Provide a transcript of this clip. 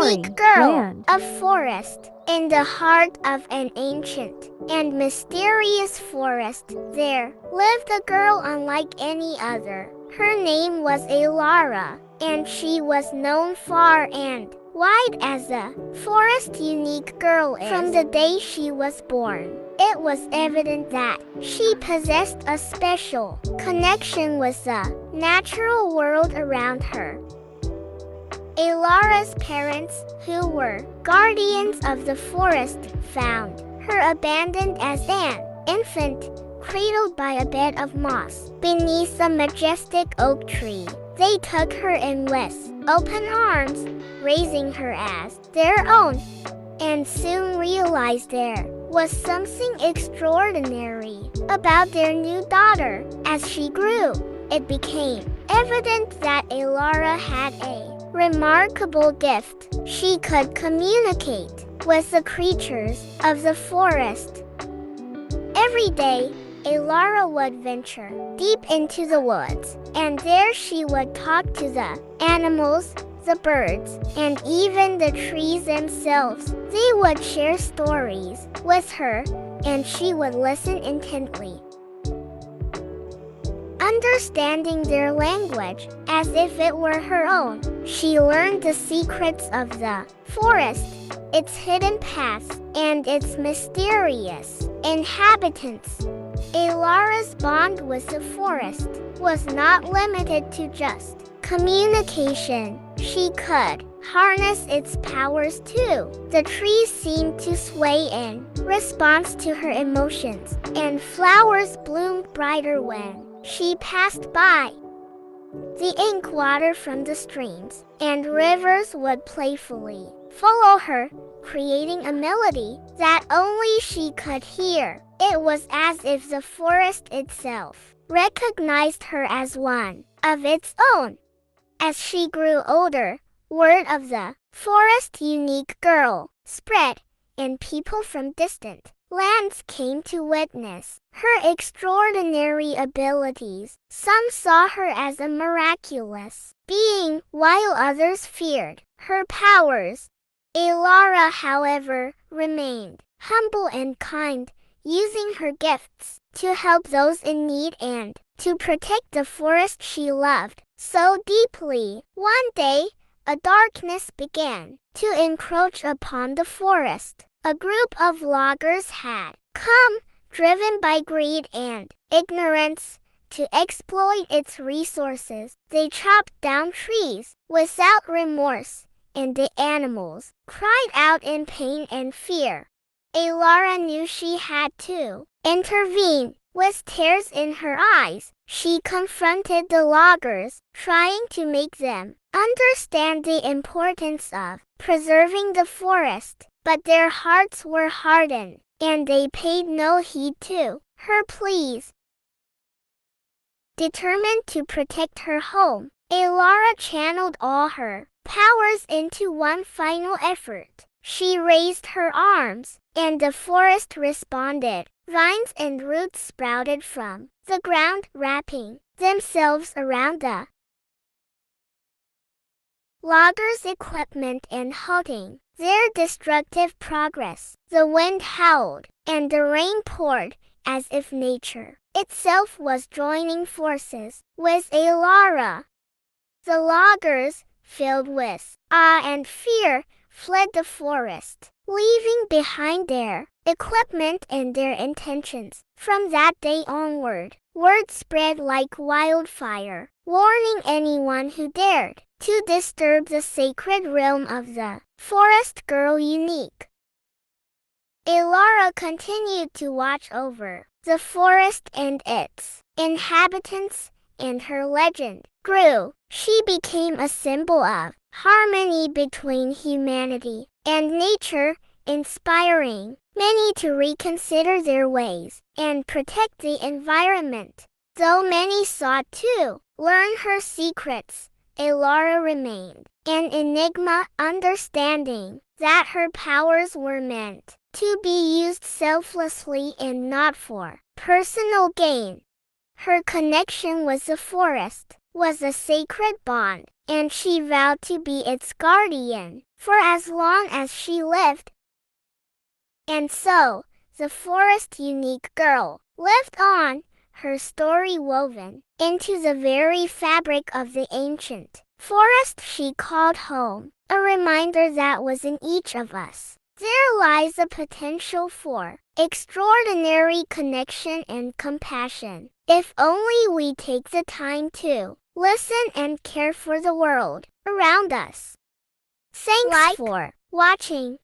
unique girl, a forest. In the heart of an ancient and mysterious forest, there lived a girl unlike any other. Her name was Elara, and she was known far and wide as a forest unique girl is. From the day she was born, it was evident that she possessed a special connection with the natural world around her. Elara's parents, who were guardians of the forest, found her abandoned as an infant, cradled by a bed of moss beneath a majestic oak tree. They took her in with open arms, raising her as their own, and soon realized there was something extraordinary about their new daughter. As she grew, it became evident that Elara had a remarkable gift. She could communicate with the creatures of the forest. Every day, Elara would venture deep into the woods, and there she would talk to the animals, the birds, and even the trees themselves. They would share stories with her, and she would listen intently, understanding their language as if it were her own. She learned the secrets of the forest, its hidden paths, and its mysterious inhabitants. Elara's bond with the forest was not limited to just communication. She could harness its powers too. The trees seemed to sway in response to her emotions, and flowers bloomed brighter when she passed by. The ink water from the streams and rivers would playfully follow her, creating a melody that only she could hear. It was as if the forest itself recognized her as one of its own. As she grew older, word of the forest unique girl spread, and people from distant lands came to witness her extraordinary abilities. Some saw her as a miraculous being, while others feared her powers. Elara, however, remained humble and kind, using her gifts to help those in need and to protect the forest she loved so deeply. One day, a darkness began to encroach upon the forest. A group of loggers had come, driven by greed and ignorance, to exploit its resources. They chopped down trees without remorse, and the animals cried out in pain and fear. Elara knew she had to intervene. With tears in her eyes, she confronted the loggers, trying to make them understand the importance of preserving the forest. But their hearts were hardened, and they paid no heed to her pleas. Determined to protect her home, Elara channeled all her powers into one final effort. She raised her arms, and the forest responded. Vines and roots sprouted from the ground, wrapping themselves around the loggers' equipment and halting their destructive progress. The wind howled, and the rain poured, as if nature itself was joining forces with Elara. The loggers, filled with awe and fear, fled the forest, leaving behind their equipment and their intentions. From that day onward, word spread like wildfire, warning anyone who dared to disturb the sacred realm of the forest girl unique. Elara continued to watch over the forest and its inhabitants, and her legend grew. She became a symbol of harmony between humanity and nature, inspiring many to reconsider their ways and protect the environment. Though many sought to learn her secrets, Elara remained an enigma, understanding that her powers were meant to be used selflessly and not for personal gain. Her connection with the forest was a sacred bond, and she vowed to be its guardian for as long as she lived. And so, the forest unique girl lived on, her story woven into the very fabric of the ancient forest she called home, a reminder that was in each of us. There lies a potential for extraordinary connection and compassion, if only we take the time to listen and care for the world around us. Thanks for watching.